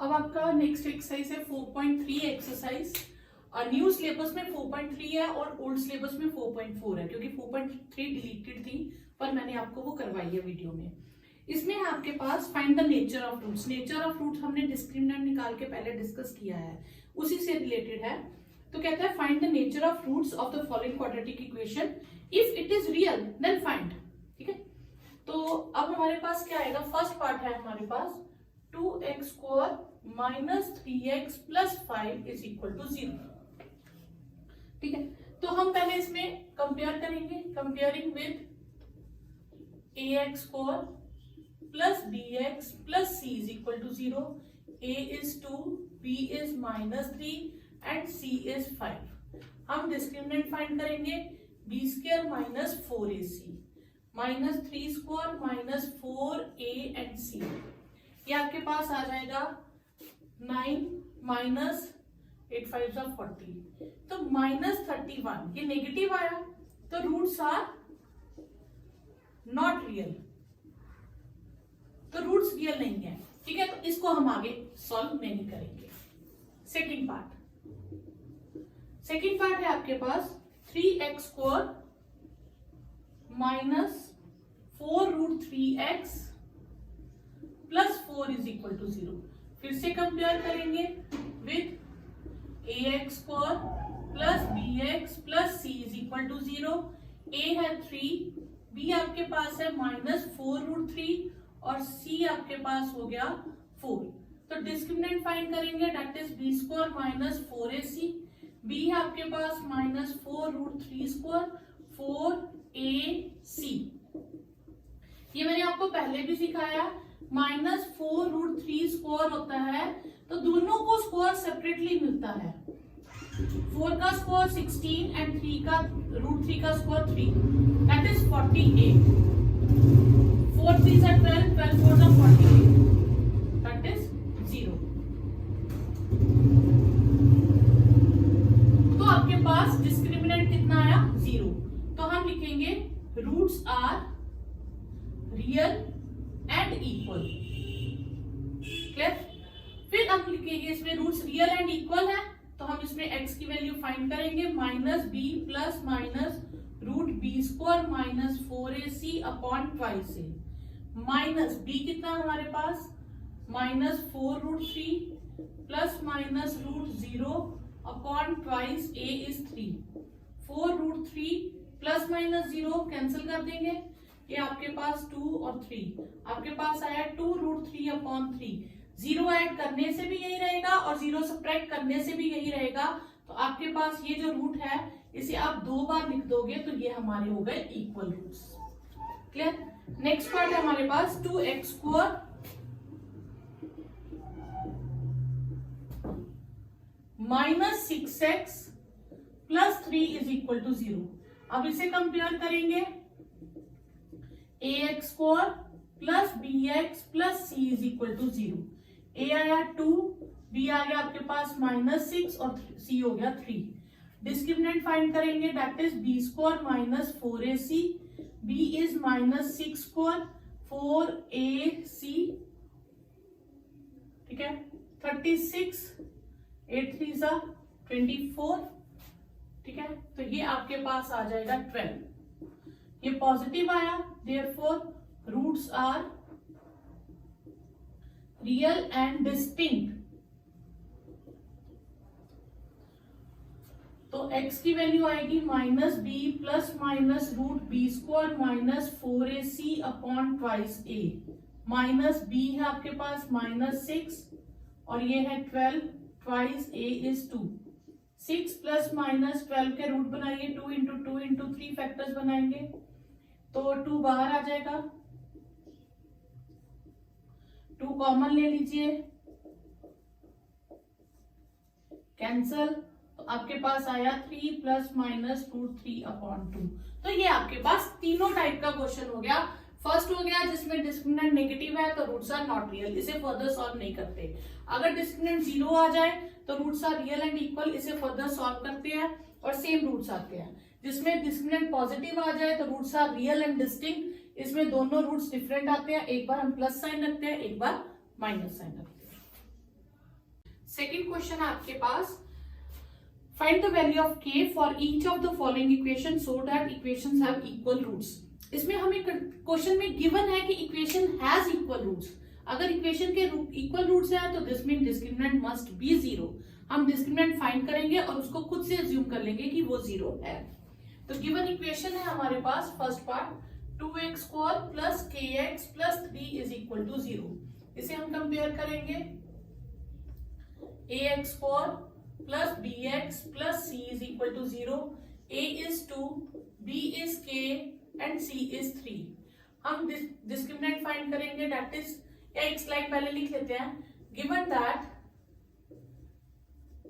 अब आपका next exercise है 4.3 एक्सरसाइज। न्यू सिलेबस में 4.3 है और ओल्ड सिलेबस में 4.4 है, क्योंकि 4.3 डिलीटेड थी पर मैंने आपको वो करवाई है वीडियो में। इसमें है आपके पास find the nature of roots. Nature of roots हमने डिस्क्रिमिनेंट निकाल के पहले डिस्कस किया है, उसी से रिलेटेड है। तो कहता है find the nature of roots of the following quadratic equation, if it is real then find. ठीक है, तो अब हमारे पास क्या आएगा, फर्स्ट पार्ट है हमारे पास 2x square minus 3x plus 5 is equal to 0। ठीक है, तो हम पहले इसमें कंपेयर करेंगे, comparing with ax square plus bx plus c is equal to 0। a is 2, b is minus 3 and c is 5। हम डिस्क्रिमिनेंट फाइंड करेंगे, b square minus 4ac minus 3 square minus 4a and c। ये आपके पास आ जाएगा 9 minus 8 5 40, तो minus 31। ये negative आया तो रूट्स आर नॉट रियल, तो रूट्स रियल नहीं है। ठीक है, तो इसको हम आगे सॉल्व नहीं करेंगे। सेकंड पार्ट है आपके पास 3x square minus 4 root 3x plus 4 is equal to 0। फिर से कंपेयर करेंगे with ax square plus bx plus c is equal to 0। a है 3, b आपके पास है माइनस 4 रूट 3 और c आपके पास हो गया 4। तो डिस्क्रिमिनेंट फाइंड करेंगे, that is b square minus 4ac, b है आपके पास माइनस 4 रूट 3 स्क्वायर 4ac। ये मैंने आपको पहले भी सिखाया, माइनस 4 रूट 3 स्क्वायर होता है तो दोनों को स्क्वायर सेपरेटली मिलता है। 4 का स्क्वायर 16 एंड 3 का रूट 3 का square 3, that is 48। 4 3 are 12, 12 4 are 48, that is 0। तो आपके पास डिस्क्रिमिनेंट कितना आया, 0। तो हम लिखेंगे roots are real and equal. Clear? फिर हम लिखेंगे इसमें रूट्स रियल एंड इक्वल है तो हम इसमें x की वैल्यू फाइंड करेंगे, minus b plus minus root B square minus 4ac upon twice a। Minus b कितना हमारे पास, minus 4 root 3 plus minus root 0 upon twice a is 3। 4 root 3 plus minus 0 cancel कर देंगे, ये आपके पास 2 और 3, आपके पास आया 2 रूट 3 अपॉन 3। 0 ऐड करने से भी यही रहेगा और 0 सब्ट्रैक्ट करने से भी यही रहेगा। तो आपके पास ये जो रूट है इसे आप 2 बार लिख दोगे तो ये हमारे हो गए equal roots. Clear? Next part है हमारे पास 2x square minus 6x plus 3 is equal to 0। अब इसे कंपेयर करेंगे, ax square plus bx plus c is equal to 0। a आया 2, b आ गया आपके पास माइनस 6 और c हो गया 3। डिस्क्रिमिनेंट फाइंड करेंगे, that is b square minus 4ac, b is minus 6 square 4ac। ठीक है, 36 8 3 जा 24। ठीक है, तो ये आपके पास आ जाएगा 12। ये पॉजिटिव आया, therefore roots are real and distinct. तो x की वैल्यू आएगी minus b plus minus root B square minus 4ac upon twice a। Minus b है आपके पास माइनस 6 और ये है 12, twice a is 2। 6 plus minus 12 के रूट बनाइए, 2 इंटू 2 इंटू 3 फैक्टर्स बनाएंगे तो 2 बाहर आ जाएगा, 2 कॉमन ले लीजिए, कैंसल। तो आपके पास आया 3 प्लस माइनस रूट 3 अपॉन 2। तो ये आपके पास तीनों टाइप का क्वेश्चन हो गया। फर्स्ट हो गया जिसमें डिस्क्रिमिनेंट नेगेटिव है तो रूट्स आर नॉट रियल, इसे फर्दर सॉल्व नहीं करते। अगर डिस्क्रिमिनेंट 0 आ जाए तो roots are real and equal, इसे फर्दर सॉल्व करते हैं और सेम रूट्स आते हैं। जिसमें डिस्क्रिमिनेंट पॉजिटिव आ जाए तो roots are real and distinct, इसमें दोनों रूट्स डिफरेंट आते हैं। एक बार हम प्लस साइन रखते हैं, एक बार माइनस साइन रखते हैं। सेकेंड क्वेश्चन है आपके पास, find the value of k for each of the following equation so that equations have equal roots. इसमें हमें क्वेश्चन में गिवन है कि इक्वेशन हैज इक्वल रूट्स। अगर इक्वेशन के इक्वल रूट्स है तो this mean discriminant must be zero. हम डिस्क्रिमिनेंट फाइंड करेंगे और उसको खुद से अज्यूम कर लेंगे कि वो जीरो है। तो गिवन इक्वेशन है हमारे पास first part 2x² plus kx plus 3 is equal to 0। इसे हम कंपेयर करेंगे ax² plus bx plus c is equal to 0। a is 2, b is k and c is 3। हम डिस्क्रिमिनेंट फाइंड करेंगे, दैट इज, या एक स्लाइड पहले लिख लेते हैं, given that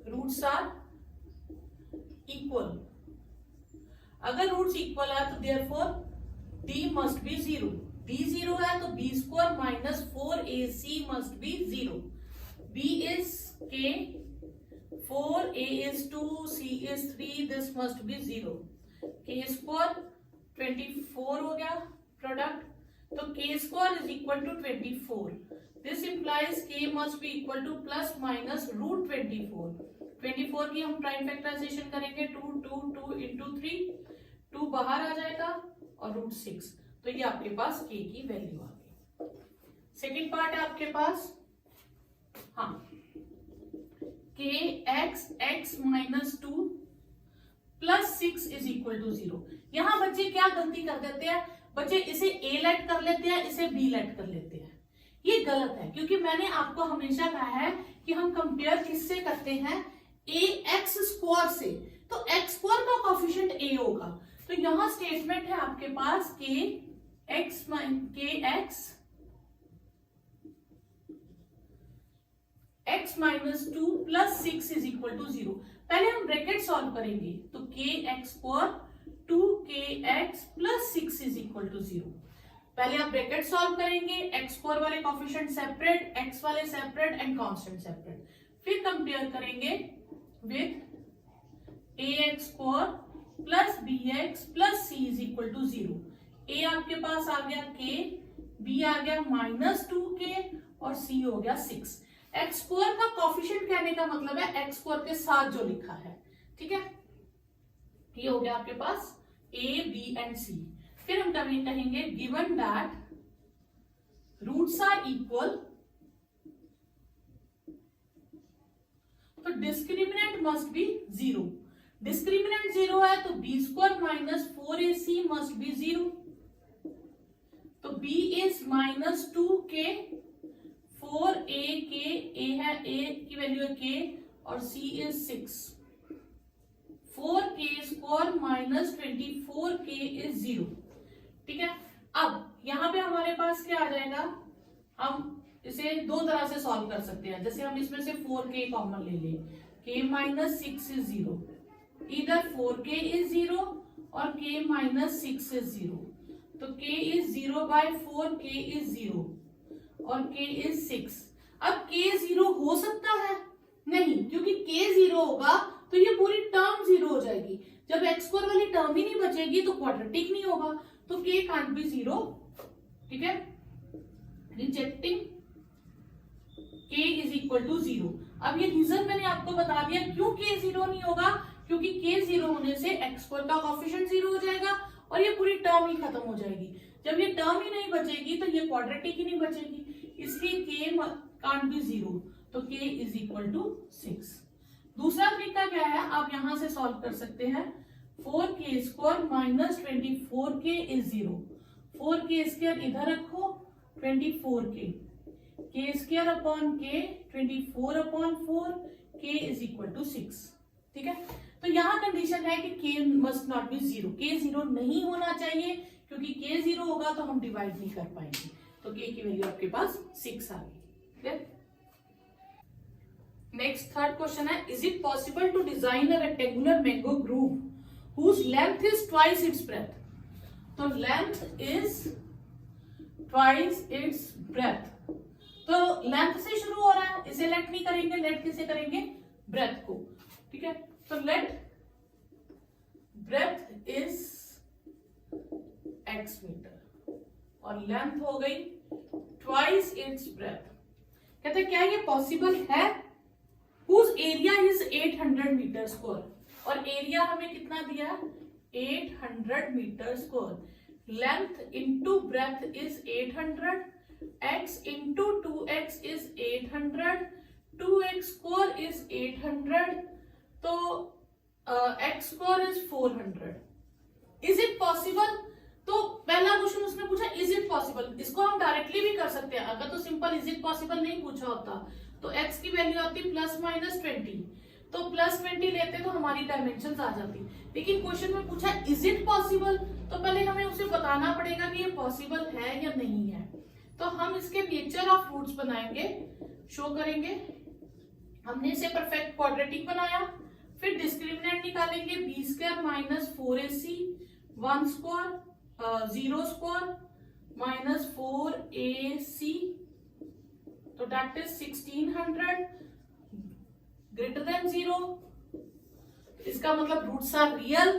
roots are equal. अगर रूट्स इक्वल है तो therefore d must be 0। d 0 है तो b² minus 4ac must be 0। b is k, 4a is 2, c is 3, this must be 0। k² 24 हो गया प्रोडक्ट, तो k² is equal to 24। This implies k must be equal to plus minus root 24। 24 की हम prime factorisation करेंगे, 2 2 2 into 3, 2 बाहर आ जाएगा और root 6। तो ये आपके पास k की वैल्यू आ गई। सेकेंड पार्ट है आपके पास, हाँ, kx x minus 2 plus 6 is equal to 0। यहां बच्चे क्या गलती कर देते हैं, बच्चे इसे a लेट कर लेते हैं, इसे b लेट कर लेते हैं। ये गलत है, क्योंकि मैंने आपको हमेशा कहा है कि हम कंपेयर किससे करते हैं, ax² से। तो x² का कोफिशिएंट a होगा। तो यहां स्टेटमेंट है आपके पास kx x minus 2 plus 6 is equal to 0। पहले हम ब्रैकेट सॉल्व करेंगे, तो kx² 2kx plus 6 is equal to 0। पहले आप ब्रैकेट सॉल्व करेंगे, x² वाले कोफिशिएंट सेपरेट, x वाले सेपरेट एंड कांस्टेंट सेपरेट। फिर कंपेयर करेंगे with ax² plus bx plus c is equal to 0। a आपके पास आ गया k, b आ गया माइनस 2k और c हो गया 6। x² का कोफिशिएंट कहने का मतलब है x² के साथ जो लिखा है, ठीक है। ये हो गया आपके पास a, b एंड c। फिर हम कहेंगे given that roots are equal, तो डिस्क्रिमिनेंट मस्ट बी 0। डिस्क्रिमिनेंट 0 है तो b² minus 4ac must be 0। तो b is minus 2k, 4ak, a है, a की वैल्यू है k और c is 6। 4k² minus 24k is 0, ठीक है। अब यहां पे हमारे पास क्या आ जाएगा, हम इसे दो तरह से सॉल्व कर सकते हैं। जैसे हम इसमें से 4k कॉमन ले लें, k माइनस 6 इज 0, इधर 4k इज 0 और k माइनस 6 इज 0। तो k is 0 by 4, k is 0 और k इज 6। अब k 0 हो सकता है नहीं, क्योंकि k 0 होगा तो ये पूरी टर्म 0 हो जाएगी। जब x² वाली टर्म ही नहीं बचेगी तो क्वाड्रेटिक नहीं होगा, तो k कांट बी 0, ठीक है। Rejecting k is equal to 0। अब ये रीजन मैंने आपको बता दिया क्यों k 0 नहीं होगा, क्योंकि k 0 होने से x² का कोफिशिएंट 0 हो जाएगा और ये पूरी टर्म ही खत्म हो जाएगी। जब ये टर्म ही नहीं बचेगी तो ये क्वाड्रेटिक ही नहीं बचेगी, इसलिए k कांट बी 0, तो k इज इक्वल टू 6। दूसरा तरीका क्या है, आप यहां से सॉल्व कर सकते हैं, 4k² minus 24k is 0। 4k² इधर रखो, 24k, k² upon k, 24 upon 4, k is equal to 6, ठीक है। तो यहाँ कंडीशन है कि k must not be 0, k 0 नहीं होना चाहिए, क्योंकि k 0 होगा तो हम डिवाइड नहीं कर पाएंगे। तो k की वैल्यू आपके पास 6 आ गई। नेक्स्ट थर्ड क्वेश्चन है, is it possible to design a rectangular mango grove whose length is twice its breadth. तो length is twice its breadth, तो लेंथ से शुरू हो रहा है, इसे लेट नहीं करेंगे, लेट किसे करेंगे, ब्रेथ को, ठीक है। तो let breadth is x metre और लेंथ हो गई ट्वाइस इट्स ब्रेथ। कहते हैं क्या ये पॉसिबल है, whose area is 800 metre square, और एरिया हमें कितना दिया, 800 metre square. Length into breadth is 800, x into 2x is 800, 2x square is 800, तो x square is 400। Is it possible? तो पहला क्वेश्चन उसने पूछा इज इट पॉसिबल, इसको हम डायरेक्टली भी कर सकते हैं। अगर तो सिंपल इज इट पॉसिबल नहीं पूछा होता तो x की वैल्यू आती प्लस माइनस 20, तो प्लस 20 लेते तो हमारी डायमेंशंस आ जाती। लेकिन क्वेश्चन में पूछा इज इट पॉसिबल, तो पहले हमें उसे बताना पड़ेगा कि ये पॉसिबल है या नहीं है। तो हम इसके नेचर ऑफ रूट्स बनाएंगे, शो करेंगे। हमने इसे परफेक्ट क्वाड्रेटिक बनाया, फिर डिस्क्रिमिनेंट निकालेंगे, B square minus 4ac 1 square 0 square minus 4ac, तो दैट इज 1600 ग्रेटर देन 0। इसका मतलब रूट्स आर रियल,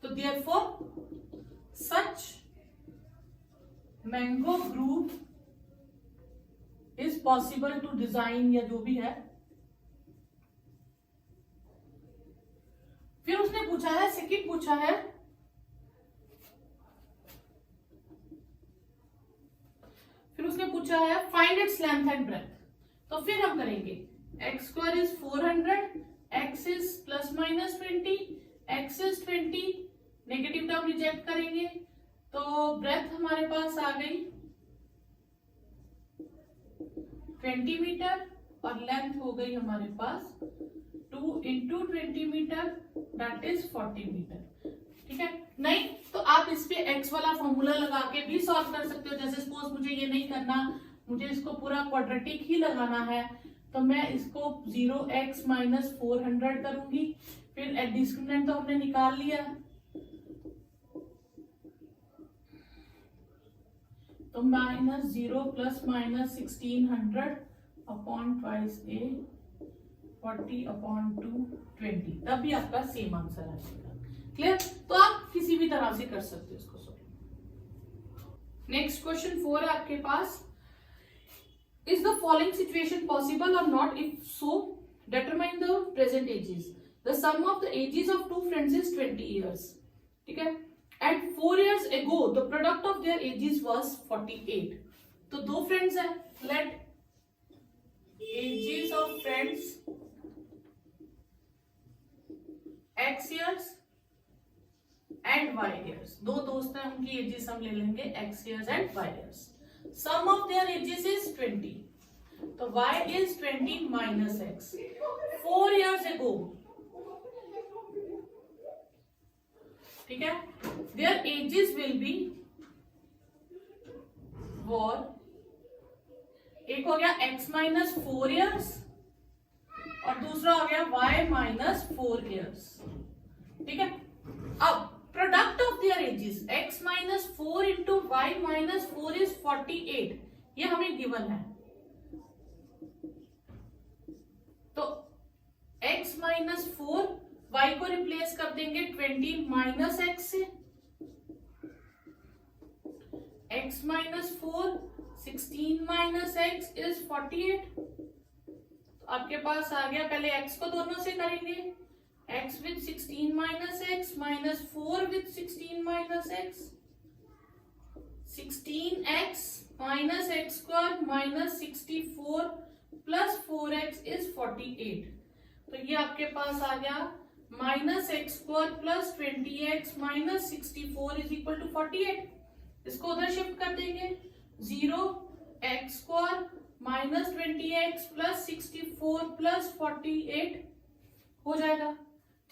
तो therefore such mango grove is possible to design, या जो भी है। फिर उसने पूछा है, सेकंड पूछा है, फिर उसने पूछा है find its length and breadth. तो फिर हम करेंगे x square is 400, x is plus minus 20, x is 20, negative term reject करेंगे, तो ब्रेथ हमारे पास आ गई 20 मीटर, और लेंथ हो गई हमारे पास 2 into 20 metre, that is 40 metre. ठीक है, नहीं तो आप इस पे x वाला फॉर्मूला लगा के भी सॉल्व कर सकते हो। जैसे सपोज मुझे ये नहीं करना, मुझे इसको पूरा क्वाड्रेटिक ही लगाना है, तो मैं इसको 0x माइनस 400 करूंगी। फिर डिस्क्रिमिनेंट तो हमने निकाल लिया, तो minus 0 plus minus 1600 upon twice a 40 upon 2 20, तब भी आपका सेम आंसर आएगा। क्लियर? तो आप किसी भी तरह से कर सकते हो इसको सॉल्व। नेक्स्ट क्वेश्चन 4 है आपके पास, is the following situation possible और not, if so determine the present ages. The sum of the ages of two friends is 20 years. ठीक है, at 4 years ago the product of their ages was 48। तो दो friends हैं, let ages of friends x years and y years। दो दोस्त हैं, उनकी edges हम ले लेंगे x years and y years। Sum of their ages is 20, तो y is 20 minus x। 4 years ago, ठीक है, their ages will be for, एक हो गया x minus 4 years और दूसरा हो गया y minus 4 years। ठीक है, अब product of their edges x minus 4 into y minus 4 is 48, ये हमें गिवन है। तो x माइनस 4, y को रिप्लेस कर देंगे 20 माइनस x से, x minus 4 16 minus x is 48। तो आपके पास आ गया, पहले x को दोनों से करेंगे, x with 16 minus x minus 4 with 16 minus x, 16x minus x square minus 64 plus 4x is 48। तो ये आपके पास आ गया minus x square plus 20x minus 64 is equal to 48। इसको उधर शिफ्ट कर देंगे, 0x square minus 20x plus 64 plus 48 हो जाएगा।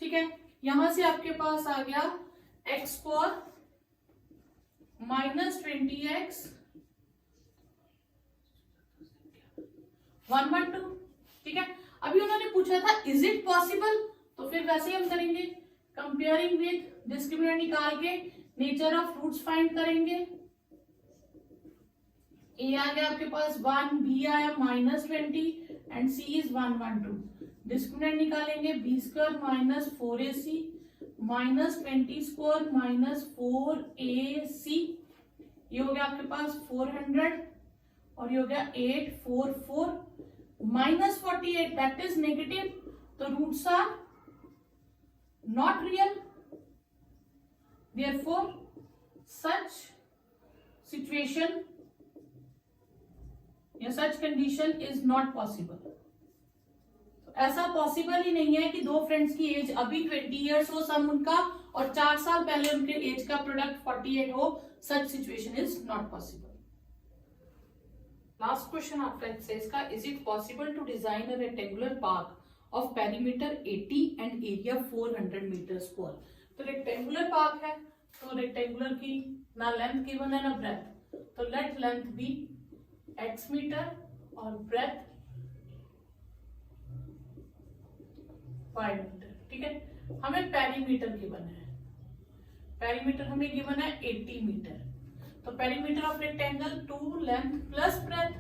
ठीक है, यहां से आपके पास आ गया x स्क्वायर माइनस 20x 112। ठीक है, अभी उन्होंने पूछा था इज इट पॉसिबल, तो फिर वैसे ही हम करेंगे, कंपेयरिंग विद डिस्क्रिमिनेंट निकाल के नेचर ऑफ रूट्स फाइंड करेंगे। ए आ गया आपके पास 1, बी आया minus 20 and C is 112। Discriminant निकालेंगे, B square minus 4ac minus 20 square minus 4ac, ये हो गया आपके पास 400 और ये हो गया 844 माइनस 48 दैट इज नेगेटिव, तो roots are not real, therefore such situation या such condition is not possible. ऐसा पॉसिबल ही नहीं है कि दो फ्रेंड्स की एज अभी 20 इयर्स हो सम उनका और 4 साल पहले उनके एज का प्रोडक्ट 48 हो, such situation is not possible. Last question आपका एक्सरसाइज का, is it possible to design a rectangular park of perimeter 80 and area 400 metre square. तो रेक्टेंगुलर पार्क है, तो रेक्टेंगुलर की ना लेंथ गिवन है ना ब्रेथ, तो let length be x metre और ब्रेथ 5 मीटर। ठीक है, हमें पेरीमीटर गिवन है, पेरीमीटर हमें गिवन है 80 मीटर, तो perimeter of rectangle 2 length plus breadth,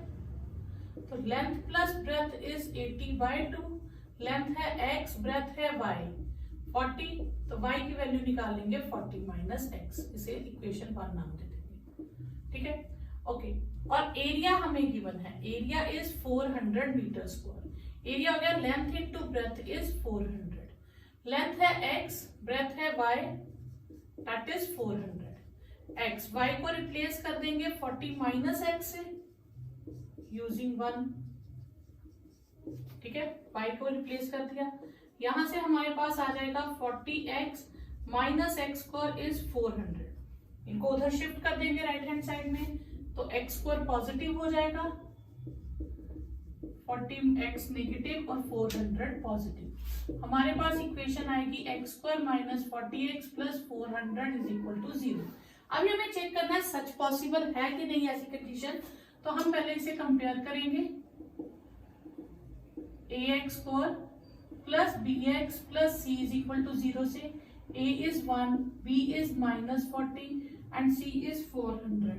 तो length plus breadth is 80/2, length है x ब्रेथ है y 40, तो y की वैल्यू निकालेंगे 40 माइनस x, इसे इक्वेशन 1 नाम दे देंगे। ठीक है, ओके। और एरिया हमें गिवन है, area is 400 metre square, area हो गया length into breadth is 400, length है x ब्रेथ है y that is 400, x y को रिप्लेस कर देंगे 40 माइनस x से यूजिंग 1। ठीक है, y को रिप्लेस कर दिया, यहां से हमारे पास आ जाएगा 40x minus x square is 400, इनको उधर शिफ्ट कर देंगे राइट हैंड साइड में, तो एक्स स्क्वायर पॉजिटिव हो जाएगा, 40x नेगेटिव और 400 पॉजिटिव। हमारे पास इक्वेशन आएगी x square minus 40x plus 400 is equal to 0। अभी हमें चेक करना है सच पॉसिबल है कि नहीं ऐसी कंडीशन, तो हम पहले इसे कंपेयर करेंगे, ax square plus bx plus c is equal to 0 से a is 1, b is minus 40 and c is 400।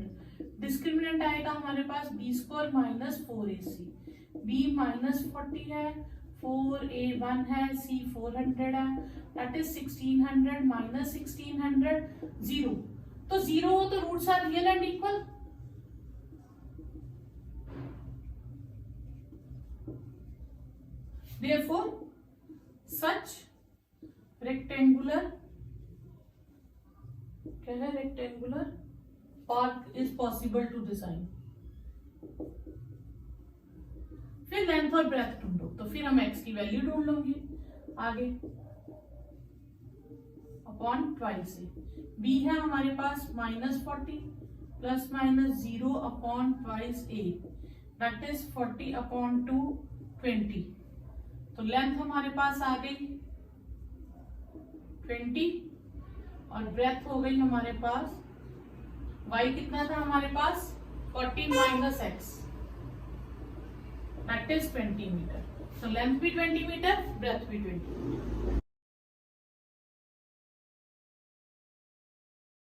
Discriminant आएगा हमारे पास b square minus 4ac, b minus 40 है, 4a 1 है, c 400 है, दैट इज 1600 माइनस 1600 0, तो 0 हो तो roots are real and equal, therefore such rectangular क्या है, rectangular park is possible to design. फिर लेंथ और ब्रेथ ढूंढो, तो फिर हम x की वैल्यू ढूंढ लूंगी आगे अपॉन ट्वाइस से, b है हमारे पास minus 40 plus minus 0 upon twice a that is 40 upon 2 20, तो लेंथ हमारे पास आ गई 20 और ब्रेथ हो गई हमारे पास, y कितना था हमारे पास 40 माइनस x दैट इज 20 मीटर, तो लेंथ भी 20 मीटर ब्रेथ भी 20 मीटर।